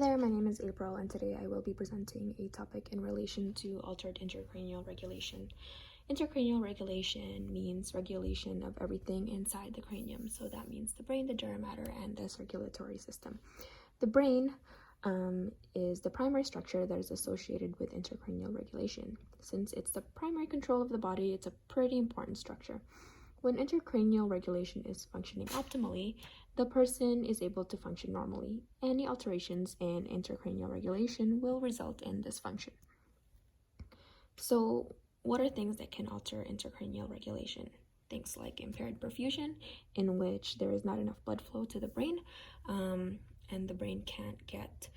Hi there, my name is April, and today I will be presenting a topic in relation to altered intracranial regulation. Intracranial regulation means regulation of everything inside the cranium, so that means the brain, the dry matter, and the circulatory system. The brain is the primary structure that is associated with intracranial regulation. Since it's the primary control of the body, it's a pretty important structure. When intracranial regulation is functioning optimally, the person is able to function normally. Any alterations in intracranial regulation will result in dysfunction. So, what are things that can alter intracranial regulation? Things like impaired perfusion, in which there is not enough blood flow to the brain, and the brain can't get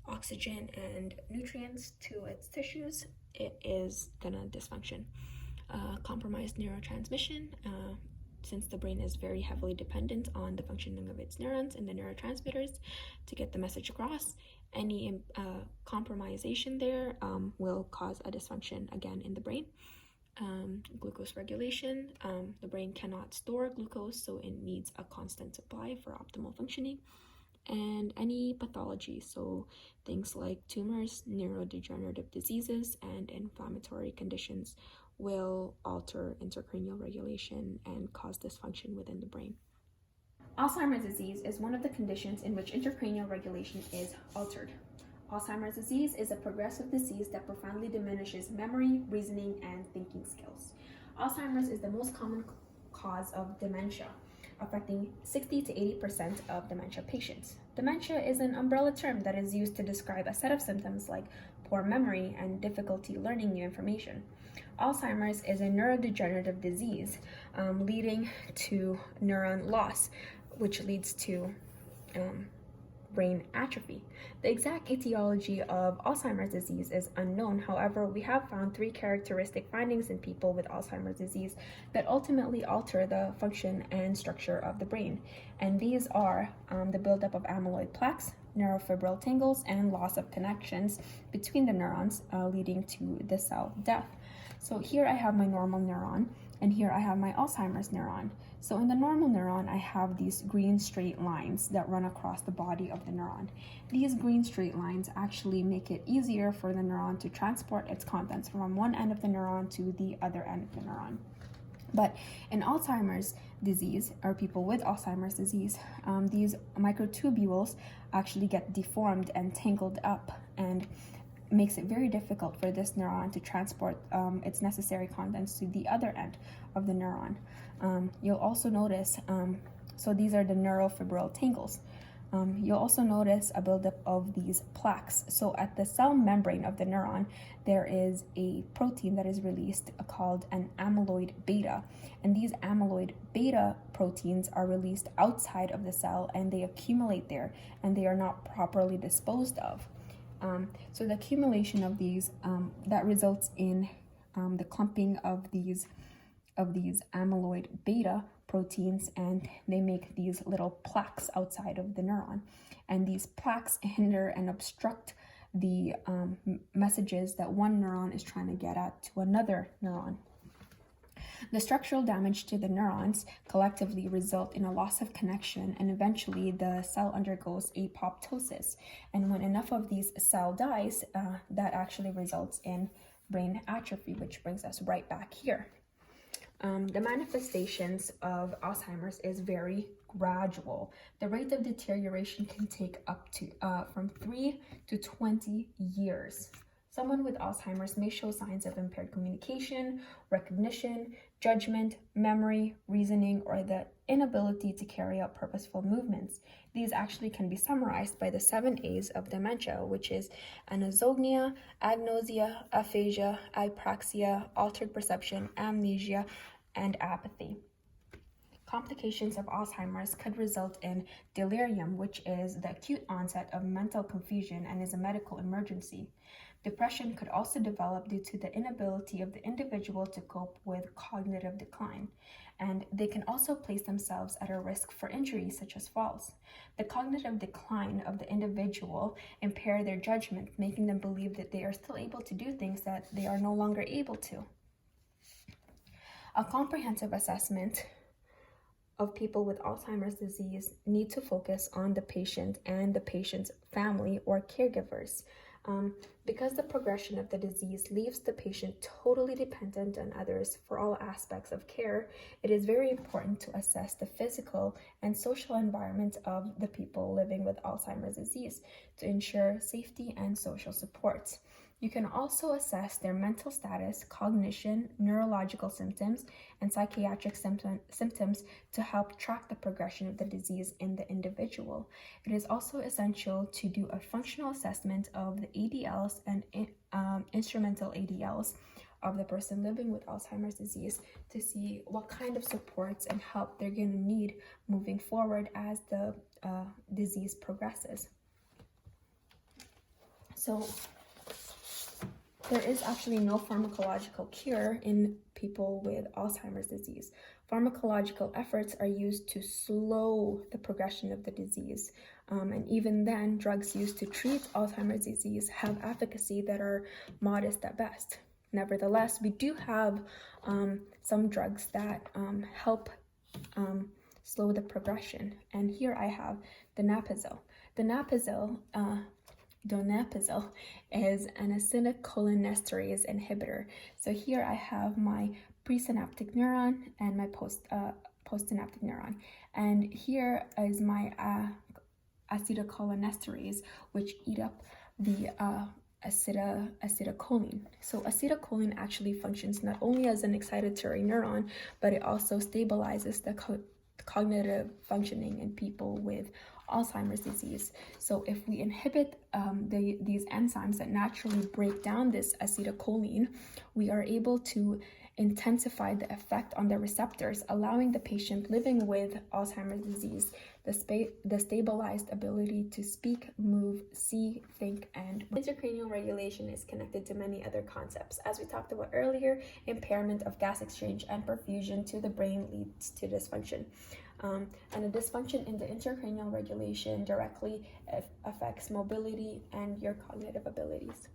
oxygen and nutrients to its tissues. It is gonna dysfunction. Compromised neurotransmission, since the brain is very heavily dependent on the functioning of its neurons and the neurotransmitters to get the message across. Any compromisation there will cause a dysfunction again in the brain. Glucose regulation, the brain cannot store glucose, so it needs a constant supply for optimal functioning. And any pathology, so things like tumors, neurodegenerative diseases, and inflammatory conditions will alter intracranial regulation and cause dysfunction within the brain. Alzheimer's disease is one of the conditions in which intracranial regulation is altered. Alzheimer's disease is a progressive disease that profoundly diminishes memory, reasoning, and thinking skills. Alzheimer's is the most common cause of dementia, affecting 60 to 80% of dementia patients. Dementia is an umbrella term that is used to describe a set of symptoms like poor memory and difficulty learning new information. Alzheimer's is a neurodegenerative disease leading to neuron loss, which leads to brain atrophy. The exact etiology of Alzheimer's disease is unknown. However, we have found three characteristic findings in people with Alzheimer's disease that ultimately alter the function and structure of the brain. And these are the buildup of amyloid plaques, neurofibril tangles, and loss of connections between the neurons, leading to the cell death. So here I have my normal neuron, and here I have my Alzheimer's neuron. So in the normal neuron, I have these green straight lines that run across the body of the neuron. These green straight lines actually make it easier for the neuron to transport its contents from one end of the neuron to the other end of the neuron. But in Alzheimer's disease, or people with Alzheimer's disease, these microtubules actually get deformed and tangled up, and makes it very difficult for this neuron to transport its necessary contents to the other end of the neuron. You'll also notice, so these are the neurofibril tangles. You'll also notice a buildup of these plaques. So at the cell membrane of the neuron, there is a protein that is released called an amyloid beta. And these amyloid beta proteins are released outside of the cell, and they accumulate there, and they are not properly disposed of. So the accumulation of these, that results in the clumping of these amyloid beta proteins, and they make these little plaques outside of the neuron. And these plaques hinder and obstruct the messages that one neuron is trying to get at to another neuron. The structural damage to the neurons collectively result in a loss of connection, and eventually the cell undergoes apoptosis. And when enough of these cell dies, that actually results in brain atrophy, which brings us right back here. The manifestations of Alzheimer's is very gradual. The rate of deterioration can take up to from 3 to 20 years. Someone with Alzheimer's may show signs of impaired communication, recognition, judgment, memory, reasoning, or the inability to carry out purposeful movements. These actually can be summarized by the 7 A's of dementia, which is anosognia, agnosia, aphasia, apraxia, altered perception, amnesia, and apathy. Complications of Alzheimer's could result in delirium, which is the acute onset of mental confusion and is a medical emergency. Depression could also develop due to the inability of the individual to cope with cognitive decline, and they can also place themselves at a risk for injuries such as falls. The cognitive decline of the individual impair their judgment, making them believe that they are still able to do things that they are no longer able to. A comprehensive assessment of people with Alzheimer's disease need to focus on the patient and the patient's family or caregivers. Because the progression of the disease leaves the patient totally dependent on others for all aspects of care, it is very important to assess the physical and social environment of the people living with Alzheimer's disease to ensure safety and social support. You can also assess their mental status, cognition, neurological symptoms, and psychiatric symptoms to help track the progression of the disease in the individual. It is also essential to do a functional assessment of the ADLs and instrumental ADLs of the person living with Alzheimer's disease to see what kind of supports and help they're going to need moving forward as the disease progresses. So there is actually no pharmacological cure in people with Alzheimer's disease. Pharmacological efforts are used to slow the progression of the disease. And even then, drugs used to treat Alzheimer's disease have efficacy that are modest at best. Nevertheless, we do have some drugs that help slow the progression. And here I have donepezil. Donepezil is an acetylcholinesterase inhibitor. So here I have my presynaptic neuron and my postsynaptic neuron. And here is my acetylcholinesterase, which eat up the acetylcholine. So acetylcholine actually functions not only as an excitatory neuron, but it also stabilizes the cognitive functioning in people with Alzheimer's disease. So if we inhibit these enzymes that naturally break down this acetylcholine, we are able to intensify the effect on the receptors, allowing the patient living with Alzheimer's disease the stabilized ability to speak, move, see, think, and intracranial regulation is connected to many other concepts. As we talked about earlier, impairment of gas exchange and perfusion to the brain leads to dysfunction. And a dysfunction in the intracranial regulation directly affects mobility and your cognitive abilities.